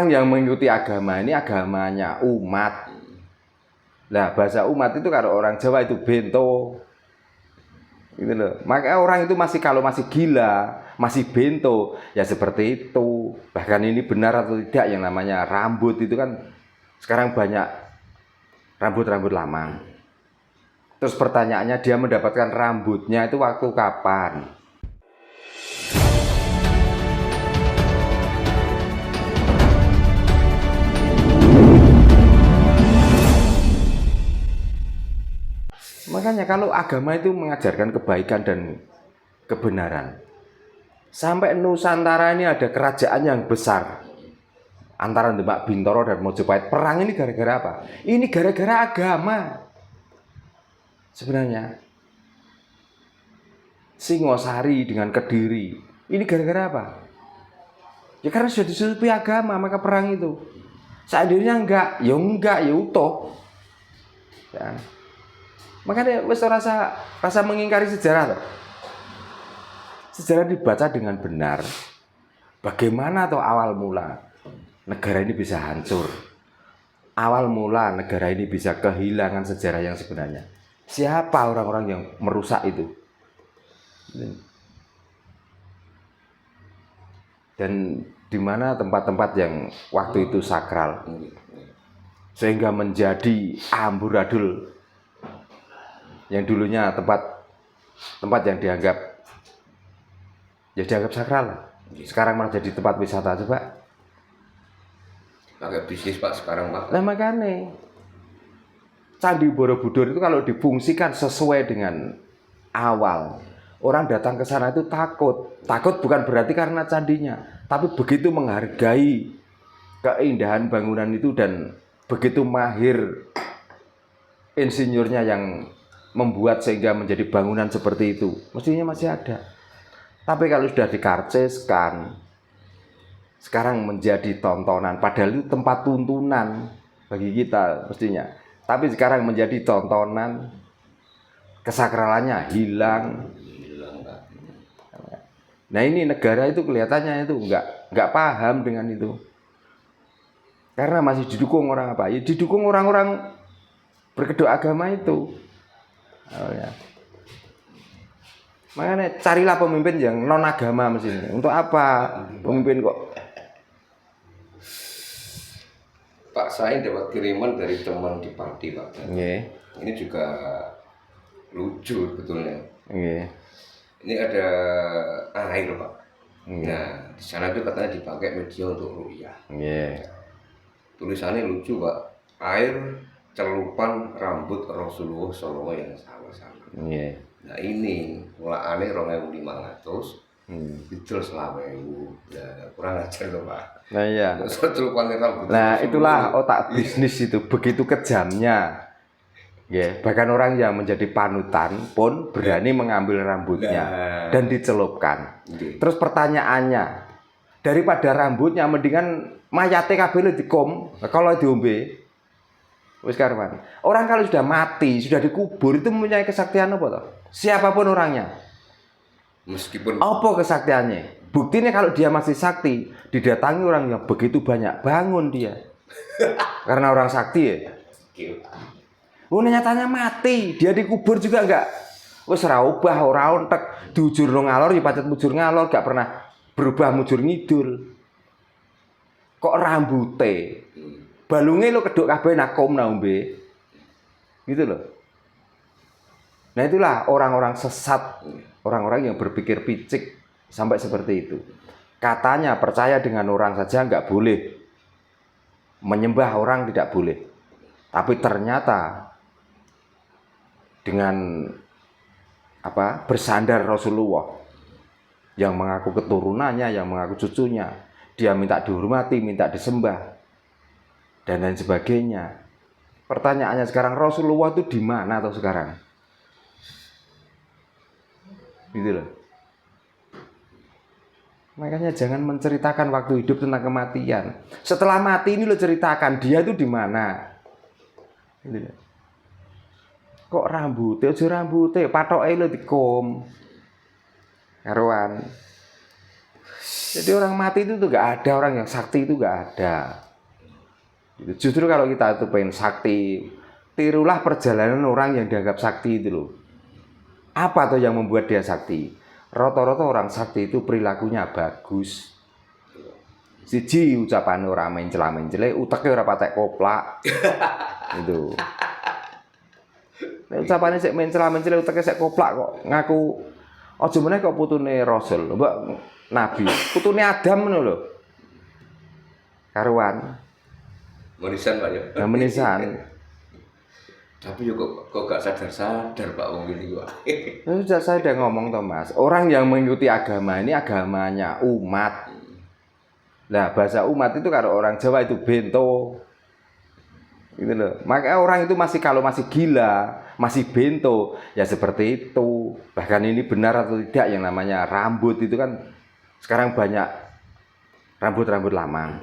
orang yang mengikuti agama ini agamanya umat. Nah, bahasa umat itu kalau orang Jawa itu bento. Gitu loh. Maka orang itu kalau masih gila, masih bento, ya seperti itu. Bahkan ini benar atau tidak yang namanya rambut itu kan sekarang banyak rambut-rambut lama. Terus pertanyaannya dia mendapatkan rambutnya itu waktu kapan? Makanya kalau agama itu mengajarkan kebaikan dan kebenaran. Sampai Nusantara ini ada kerajaan yang besar. Antara Demak Bintoro dan Mojopahit. Perang ini gara-gara apa? Ini gara-gara agama. Sebenarnya. Singosari dengan Kediri. Ini gara-gara apa? Ya karena sudah disusupi agama, maka perang itu. Seandainya enggak, ya utuh. Ya. Makanya wis rasa mengingkari sejarah. Sejarah dibaca dengan benar. Bagaimana atau awal mula negara ini bisa hancur? Awal mula negara ini bisa kehilangan sejarah yang sebenarnya. Siapa orang-orang yang merusak itu? Dan di mana tempat-tempat yang waktu itu sakral sehingga menjadi amburadul yang dulunya tempat yang dianggap sakral, sekarang malah jadi tempat wisata. Coba agak bisnis Pak sekarang Pak. Nah makanya Candi Borobudur itu kalau difungsikan sesuai dengan awal, orang datang ke sana itu takut bukan berarti karena candinya, tapi begitu menghargai keindahan bangunan itu dan begitu mahir insinyurnya yang membuat sehingga menjadi bangunan seperti itu, mestinya masih ada. Tapi kalau sudah dikarciskan, sekarang menjadi tontonan, padahal itu tempat tuntunan bagi kita mestinya. Tapi sekarang menjadi tontonan, kesakralannya hilang. Nah ini negara itu kelihatannya itu nggak paham dengan itu, karena masih didukung orang apa? Ya didukung orang-orang berkedok agama itu. Oh ya. Makanya carilah pemimpin yang non agama mestinya. Untuk apa pemimpin kok? Pak, saya dapat kiriman dari teman di Pati Pak. Yeah. Ini juga lucu betulnya. Yeah. Ini ada air Pak. Yeah. Nah di sana itu katanya dipakai media untuk ru'yah. Yeah. Tulisannya lucu Pak. Air celupan rambut Rasulullah SAW yang sama-sama. Yeah. Nah ini mulaane 2.500. Itu selawewu, ya kurang ajar loh Pak. Nah iya. Nah itulah otak bisnis itu, begitu kejamnya. Ya, bahkan orang yang menjadi panutan pun berani mengambil rambutnya dan dicelupkan. Terus pertanyaannya, daripada rambutnya mendingan mayate kabeh dikom, kalau diombe. Wis karuan. Orang kalau sudah mati, sudah dikubur itu mempunyai kesaktian apa toh? Siapapun orangnya. Meskipun apa kesaktiannya? Buktinya kalau dia masih sakti, didatangi orang yang begitu banyak, bangun dia. Karena orang sakti ya. Nyatanya mati, dia dikubur juga enggak. Wis ora ubah, ora ontek, diujurno ngalor ya pacet mujur ngalor, gak pernah berubah mujur ngidul. Kok rambute? Balunge lo keduk kabeh nakom naombe. Gitu loh. Nah itulah orang-orang sesat, orang-orang yang berpikir picik sampai seperti itu. Katanya percaya dengan orang saja nggak boleh, menyembah orang tidak boleh. Tapi ternyata dengan bersandar Rasulullah yang mengaku keturunannya, yang mengaku cucunya, dia minta dihormati, minta disembah dan lain sebagainya. Pertanyaannya sekarang, Rasulullah itu di mana atau sekarang? Gitu loh. Makanya jangan menceritakan waktu hidup tentang kematian. Setelah mati ini lo ceritakan dia itu di mana. Gitu loh. Kok rambutnya, aja rambutnya, patoke lo dikom. Karuan. Jadi orang mati itu tuh nggak ada, orang yang sakti itu nggak ada. Justru kalau kita itu pengen sakti, tirulah perjalanan orang yang dianggap sakti itu loh. Apa tuh yang membuat dia sakti? Rata-rata orang sakti itu perilakunya bagus. Siji ucapan ora mencela-mencele, uteke ora patek koplak. Itu. Nek ucapane sik mencela-mencele uteke sik koplak kok ngaku aja meneh kok putune Rasul, mbok Nabi. Putune Adam ngono lho. Karuan. Menisan Pak ya. Nah, menisan. Tapi yo kok gak sadar-sadar Pak wong ini kok. Sudah saya udah ngomong toh Mas, orang yang mengikuti agama ini agamanya umat. Nah, bahasa umat itu kalau orang Jawa itu bento. Gitu loh. Makanya orang itu kalau masih gila, masih bento, ya seperti itu. Bahkan ini benar atau tidak yang namanya rambut itu kan sekarang banyak rambut-rambut lama.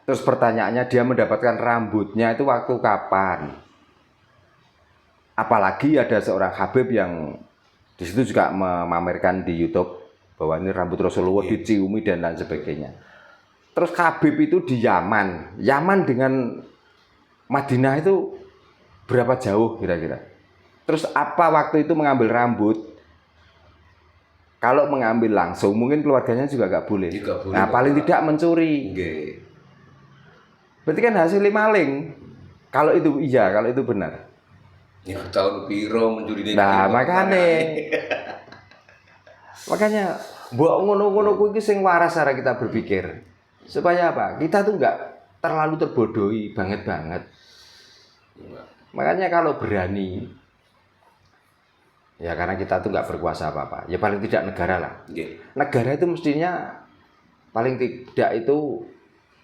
Terus pertanyaannya dia mendapatkan rambutnya itu waktu kapan? Apalagi ada seorang Habib yang di situ juga memamerkan di YouTube bahwa ini rambut Rasulullah diciumi dan lain sebagainya. Terus Habib itu di Yaman. Yaman dengan Madinah itu berapa jauh kira-kira? Terus apa waktu itu mengambil rambut? Kalau mengambil langsung mungkin keluarganya juga nggak boleh. Nah paling tidak mencuri. Berarti kan hasilnya maling. Kalau itu iya, kalau itu benar. Ya tahun piro mencuri. Nah makanya mbok ngono-ngono kuwi sing waras cara kita berpikir. Supaya apa? Kita tuh nggak terlalu terbodohi banget. Makanya kalau berani, ya karena kita tuh nggak berkuasa apa-apa. Ya paling tidak negara lah. Negara itu mestinya paling tidak itu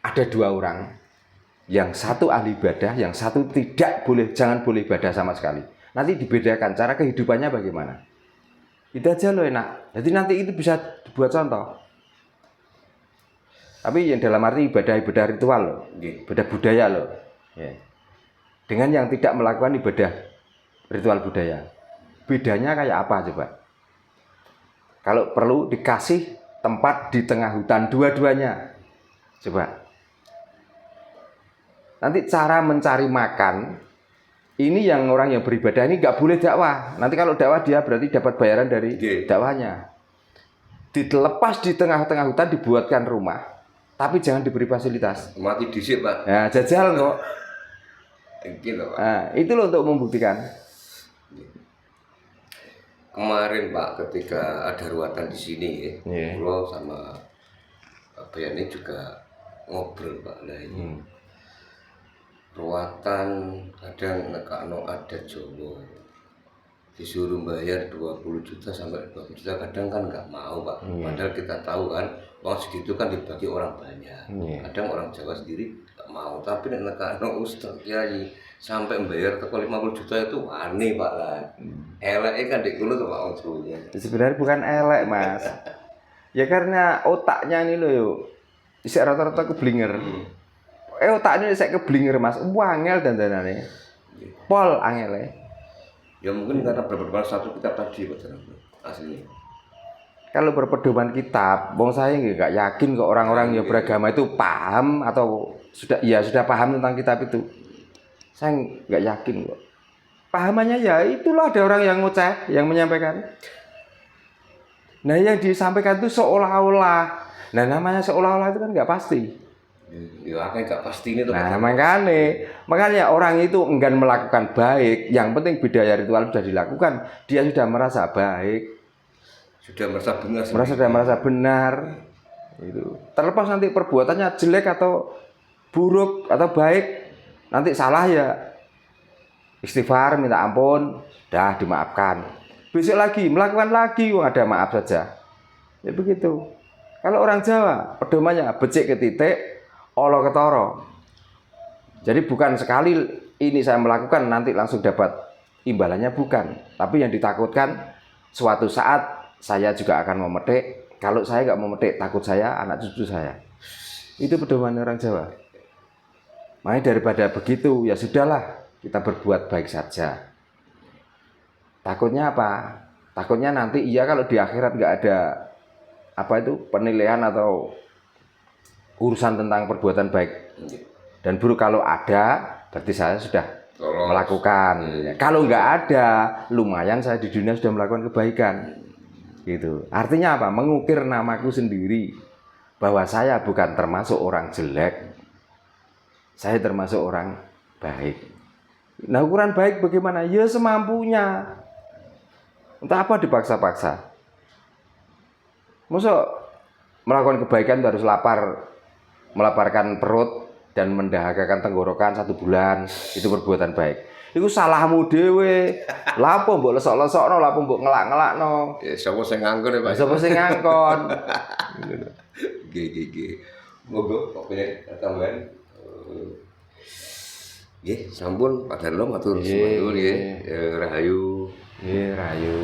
ada dua orang. Yang satu ahli ibadah, yang satu jangan boleh ibadah sama sekali. Nanti dibedakan cara kehidupannya bagaimana. Itu aja loh enak. Jadi nanti itu bisa dibuat contoh. Tapi yang dalam arti ibadah ritual loh, ibadah budaya loh. Ya. Dengan yang tidak melakukan ibadah ritual budaya. Bedanya kayak apa coba? Kalau perlu dikasih tempat di tengah hutan dua-duanya. Coba. Nanti cara mencari makan, ini yang orang yang beribadah ini nggak boleh dakwah. Nanti kalau dakwah dia berarti dapat bayaran dari dakwahnya. Dilepas di tengah-tengah hutan dibuatkan rumah. Tapi jangan diberi fasilitas. Mati disik Pak. Ya jajal kok. Nah, itu loh untuk membuktikan. Kemarin Pak ketika ada ruatan di sini ya, Pulau sama Pak ini juga ngobrol Pak. Nah ini ruatan kadang nekakno adat Jawa disuruh bayar 20 juta sampai 20 juta kadang kan nggak mau Pak. Padahal kita tahu kan uang segitu kan dibagi orang banyak. Kadang orang Jawa sendiri nggak mau, tapi nekakno ustaz kiai sampai membayar teko 50 juta itu wani Pak lah. Elek kan di kulo tuh Pak ujungnya. Sebenarnya bukan elek Mas. Ya karena otaknya ini loh isek rata-rata keblinger. Otaknya isek keblinger Mas. Wangel dandanane. Pol angele. Ya mungkin karena berpedoman satu kitab tadi Pak aslinya. Kalau berpedoman kitab, bang saya nggak yakin kok orang-orang yang beragama itu paham atau sudah paham tentang kitab itu. Saya nggak yakin kok. Pahamannya ya itulah ada orang yang ngoceh, yang menyampaikan. Nah yang disampaikan itu seolah-olah. Nah namanya seolah-olah itu kan nggak pasti. Ya nggak pasti ini tuh. Nah makanya orang itu enggan melakukan baik. Yang penting budaya ritual sudah dilakukan, dia sudah merasa baik. Sudah merasa benar. Itu. Terlepas nanti perbuatannya jelek atau buruk atau baik, nanti salah ya istighfar, minta ampun, dah dimaafkan. Besok lagi melakukan lagi, ada maaf saja. Ya begitu. Kalau orang Jawa pedomannya becik ke titik, olo ketoro. Jadi bukan sekali ini saya melakukan nanti langsung dapat imbalannya, bukan. Tapi yang ditakutkan suatu saat saya juga akan memetik. Kalau saya nggak memetik, takut saya, anak cucu saya. Itu pedoman orang Jawa. Makanya daripada begitu, ya sudahlah, kita berbuat baik saja. Takutnya apa? Takutnya nanti kalau di akhirat nggak ada apa itu penilaian atau urusan tentang perbuatan baik dan buruk. Kalau ada, berarti saya sudah melakukan. Kalau nggak ada, lumayan saya di dunia sudah melakukan kebaikan. Gitu. Artinya apa? Mengukir namaku sendiri bahwa saya bukan termasuk orang jelek, saya termasuk orang baik. Nah, ukuran baik bagaimana? Ya semampunya. Entah apa dipaksa-paksa. Masa melakukan kebaikan itu harus melaparkan perut dan mendahagakan tenggorokan 1 bulan, itu perbuatan baik. Itu salahmu dhewe. Lapo mbok lesok-lesokno, lapo mbok ngelak-ngelakno. Ya sapa sing nganggur ya Pak? Sapa sing ngangkon? Nggih. Monggo kok pengen tambahan. Nggih, sampun Pak Darlo matur suwun nggih. Rahayu. Nggih, rahayu.